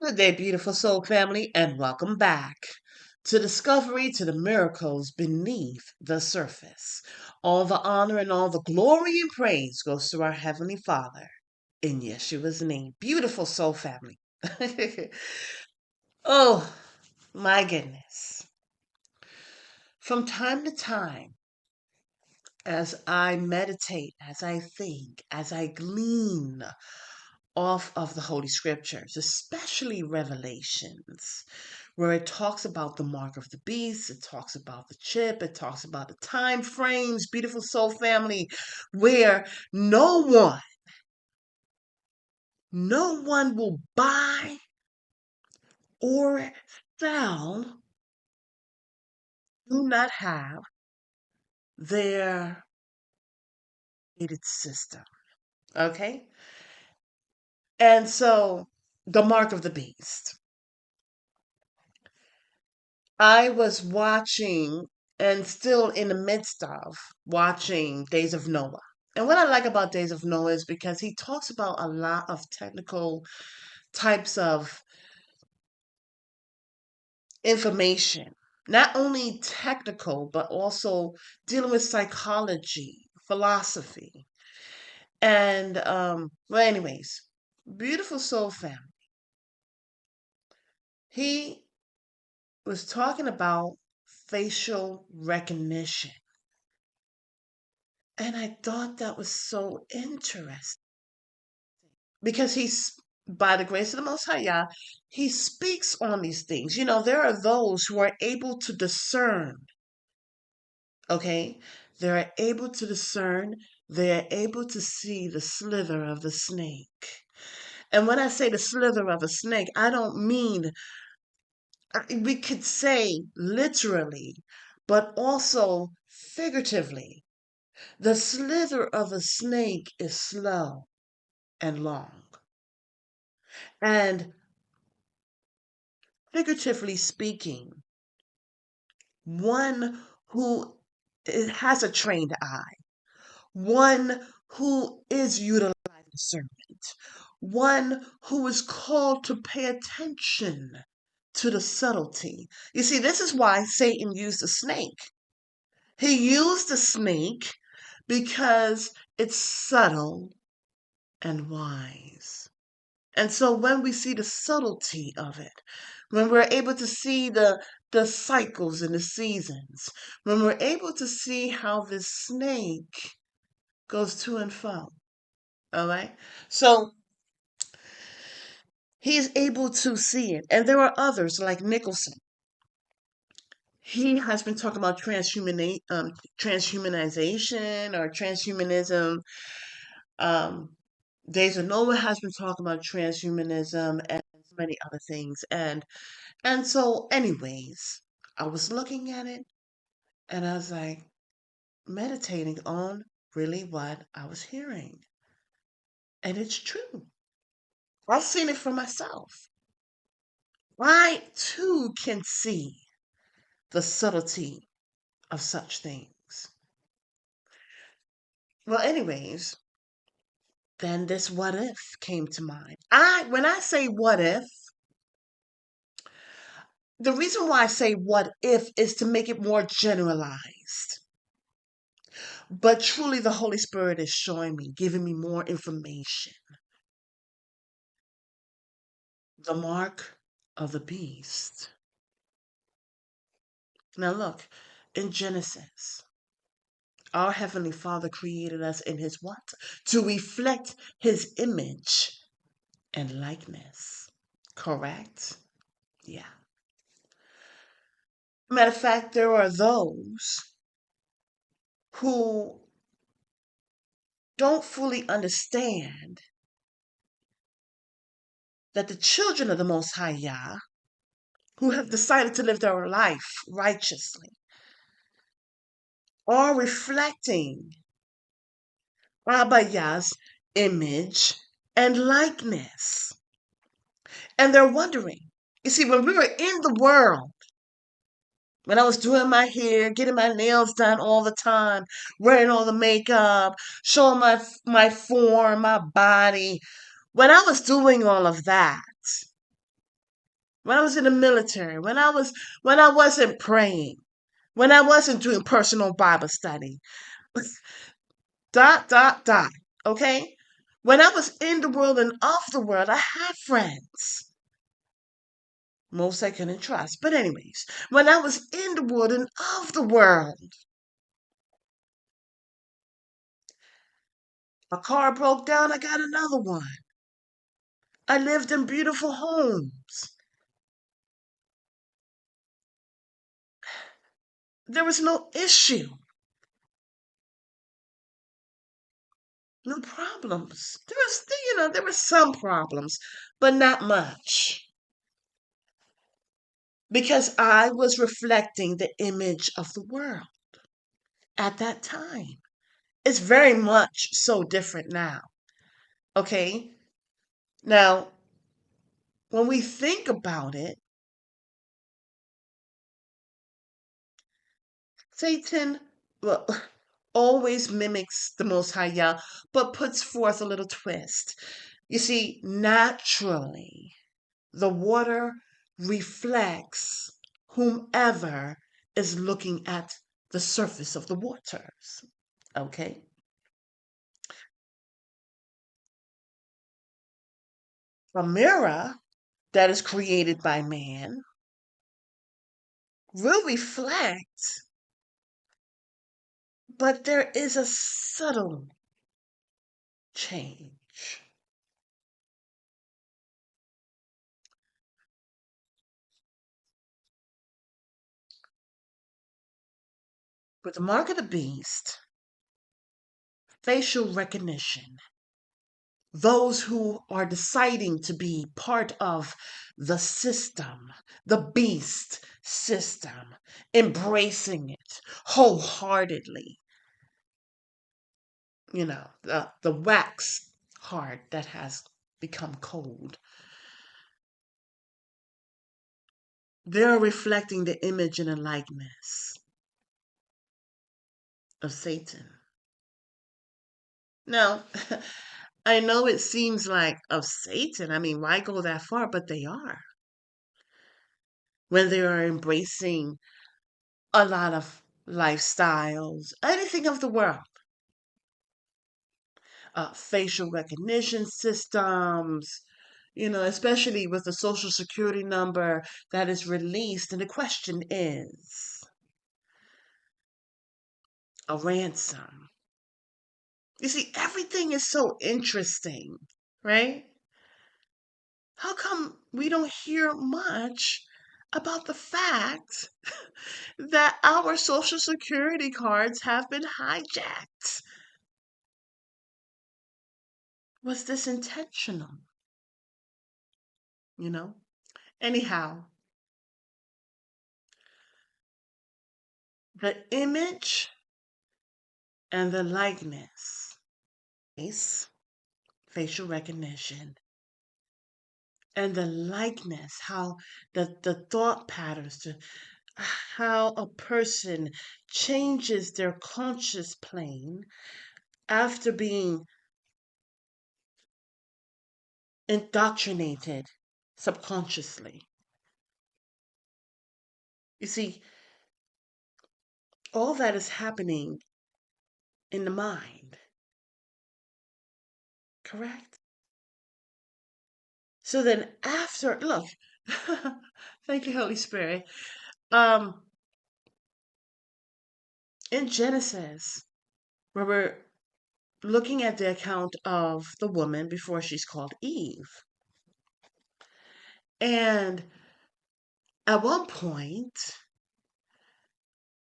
Good day, beautiful soul family, and welcome back to Discovery to the Miracles Beneath the Surface. All the honor and all the glory and praise goes to our Heavenly Father in Yeshua's name. Beautiful soul family. Oh, my goodness. From time to time, as I meditate, as I think, as I glean off of the Holy Scriptures, especially Revelations, where it talks about the mark of the beast, it talks about the chip, it talks about the time frames, beautiful soul family, where no one will buy or sell, do not have their gated system. Okay? And so the mark of the beast. I was watching and still in the midst of watching Days of Noah. And what I like about Days of Noah is because he talks about a lot of technical types of information, not only technical, but also dealing with psychology, philosophy. And, well, anyways, beautiful soul family. He was talking about facial recognition. And I thought that was so interesting because by the grace of the Most High Yah, he speaks on these things. There are those who are able to discern, okay? They're able to discern, they're able to see the slither of the snake. And when I say the slither of a snake, I don't mean, we could say literally, but also figuratively. The slither of a snake is slow and long. And figuratively speaking, one who has a trained eye, one who is utilizing discernment, one who is called to pay attention to the subtlety. You see, this is why Satan used the snake. He used the snake because it's subtle and wise. And so when we see the subtlety of it, when we're able to see the cycles and the seasons, when we're able to see how this snake goes to and fro, all right? So he's able to see it. And there are others like Nicholson. He has been talking about transhumanization or transhumanism. Um, Days of Noah has been talking about transhumanism and so many other things. And so, anyways, I was looking at it and I was like meditating on really what I was hearing. And it's true. I've seen it for myself. I too can see the subtlety of such things. Well, anyways, then this what if came to mind. When I say what if, the reason why I say what if is to make it more generalized. But truly, the Holy Spirit is showing me, giving me more information. The mark of the beast. Now, look, in Genesis, our Heavenly Father created us in His what? To reflect His image and likeness. Correct? Yeah. Matter of fact, there are those who don't fully understand that the children of the Most High Yah, who have decided to live their life righteously, are reflecting Abba Yah's image and likeness. And they're wondering. You see, when we were in the world, when I was doing my hair, getting my nails done all the time, wearing all the makeup, showing my form, my body, when I was doing all of that, when I was in the military, when I wasn't praying, when I wasn't doing personal Bible study. Dot dot dot. Okay? When I was in the world and of the world, I had friends. Most I couldn't trust. But anyways, when I was in the world and of the world, a car broke down, I got another one. I lived in beautiful homes. There was no issue, no problems. There were some problems, but not much. Because I was reflecting the image of the world at that time. It's very much so different now. Okay? Now, when we think about it, Satan, well, always mimics the Most High Yah, but puts forth a little twist. You see, naturally, the water reflects whomever is looking at the surface of the waters. Okay? A mirror that is created by man will reflect, but there is a subtle change. With the mark of the beast, facial recognition, those who are deciding to be part of the system, the beast system, embracing it wholeheartedly, the wax heart that has become cold. They're reflecting the image and the likeness of Satan. Now, I know it seems like of Satan. I mean, why go that far? But they are. When they are embracing a lot of lifestyles, anything of the world, facial recognition systems, especially with the social security number that is released. And the question is a ransom. You see, everything is so interesting, right? How come we don't hear much about the fact that our social security cards have been hijacked? Was this intentional? You know? Anyhow, the image and the likeness, face, facial recognition, and the likeness, how the thought patterns, how a person changes their conscious plane after being indoctrinated subconsciously. You see, all that is happening in the mind, correct? So then after, look, thank you, Holy Spirit. Um, in Genesis, where we're looking at the account of the woman before she's called Eve. And at one point,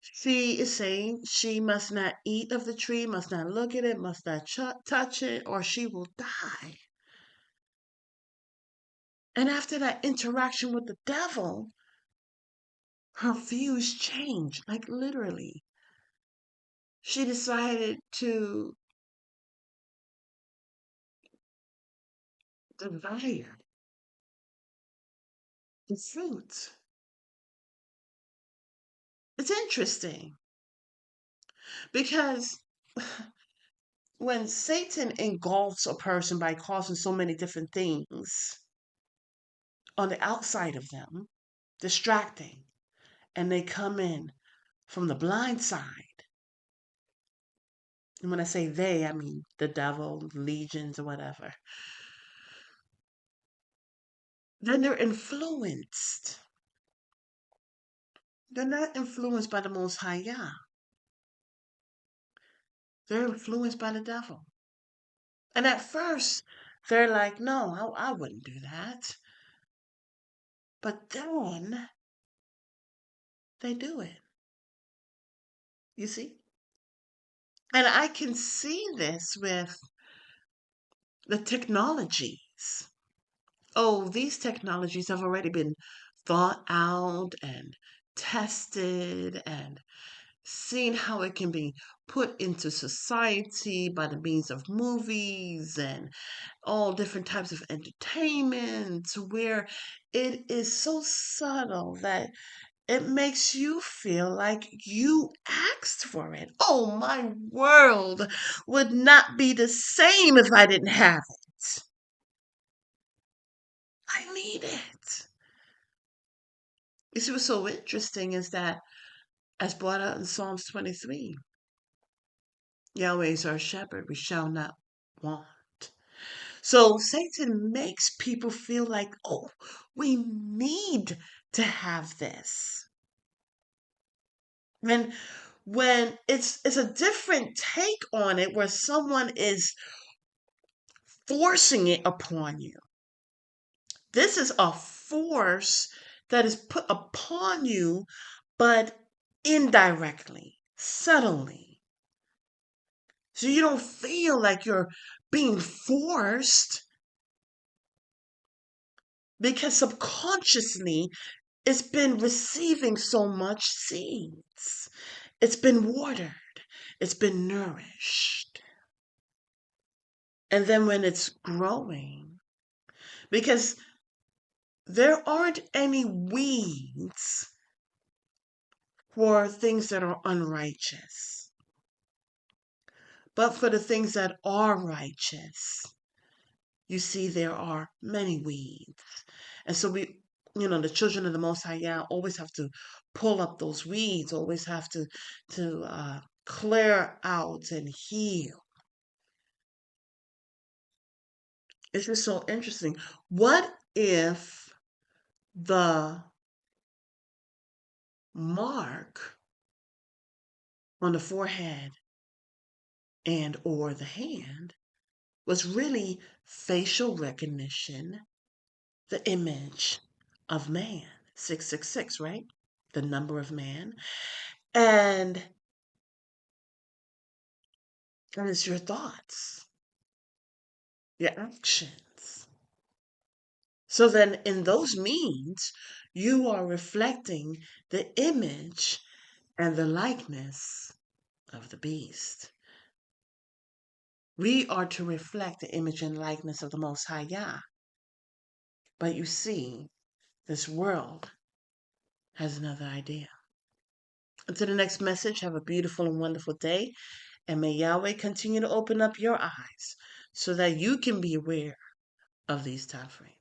she is saying she must not eat of the tree, must not look at it, must not touch it, or she will die. And after that interaction with the devil, her views changed, like literally. She decided to devour the fruit. It's interesting because when Satan engulfs a person by causing so many different things, on the outside of them, distracting, and they come in from the blind side. And when I say they, I mean the devil, legions, or whatever. Then they're influenced. They're not influenced by the Most High Yah. They're influenced by the devil. And at first, they're like, no, I wouldn't do that. But then they do it. You see? And I can see this with the technologies. Oh, these technologies have already been thought out and tested and seen how it can be put into society by the means of movies and all different types of entertainment, where it is so subtle that it makes you feel like you asked for it. Oh, my world would not be the same if I didn't have it. I need it. You see, what's so interesting is that, as brought out in Psalms 23, Yahweh is our shepherd, we shall not want. So Satan makes people feel like, oh, we need to have this. When it's a different take on it, where someone is forcing it upon you. This is a force that is put upon you, but indirectly, subtly. So you don't feel like you're being forced, because subconsciously it's been receiving so much seeds. It's been watered. It's been nourished. And then when it's growing, because there aren't any weeds for things that are unrighteous, but for the things that are righteous, you see there are many weeds. And so the children of the Most High Yah always have to pull up those weeds, always have to clear out and heal. It's just so interesting. What if the mark on the forehead and or the hand was really facial recognition, the image of man, 666, right? The number of man. And it's your thoughts, your actions. So then in those means, you are reflecting the image and the likeness of the beast. We are to reflect the image and likeness of the Most High Yah. But you see, this world has another idea. Until the next message, have a beautiful and wonderful day. And may Yahweh continue to open up your eyes so that you can be aware of these time frames.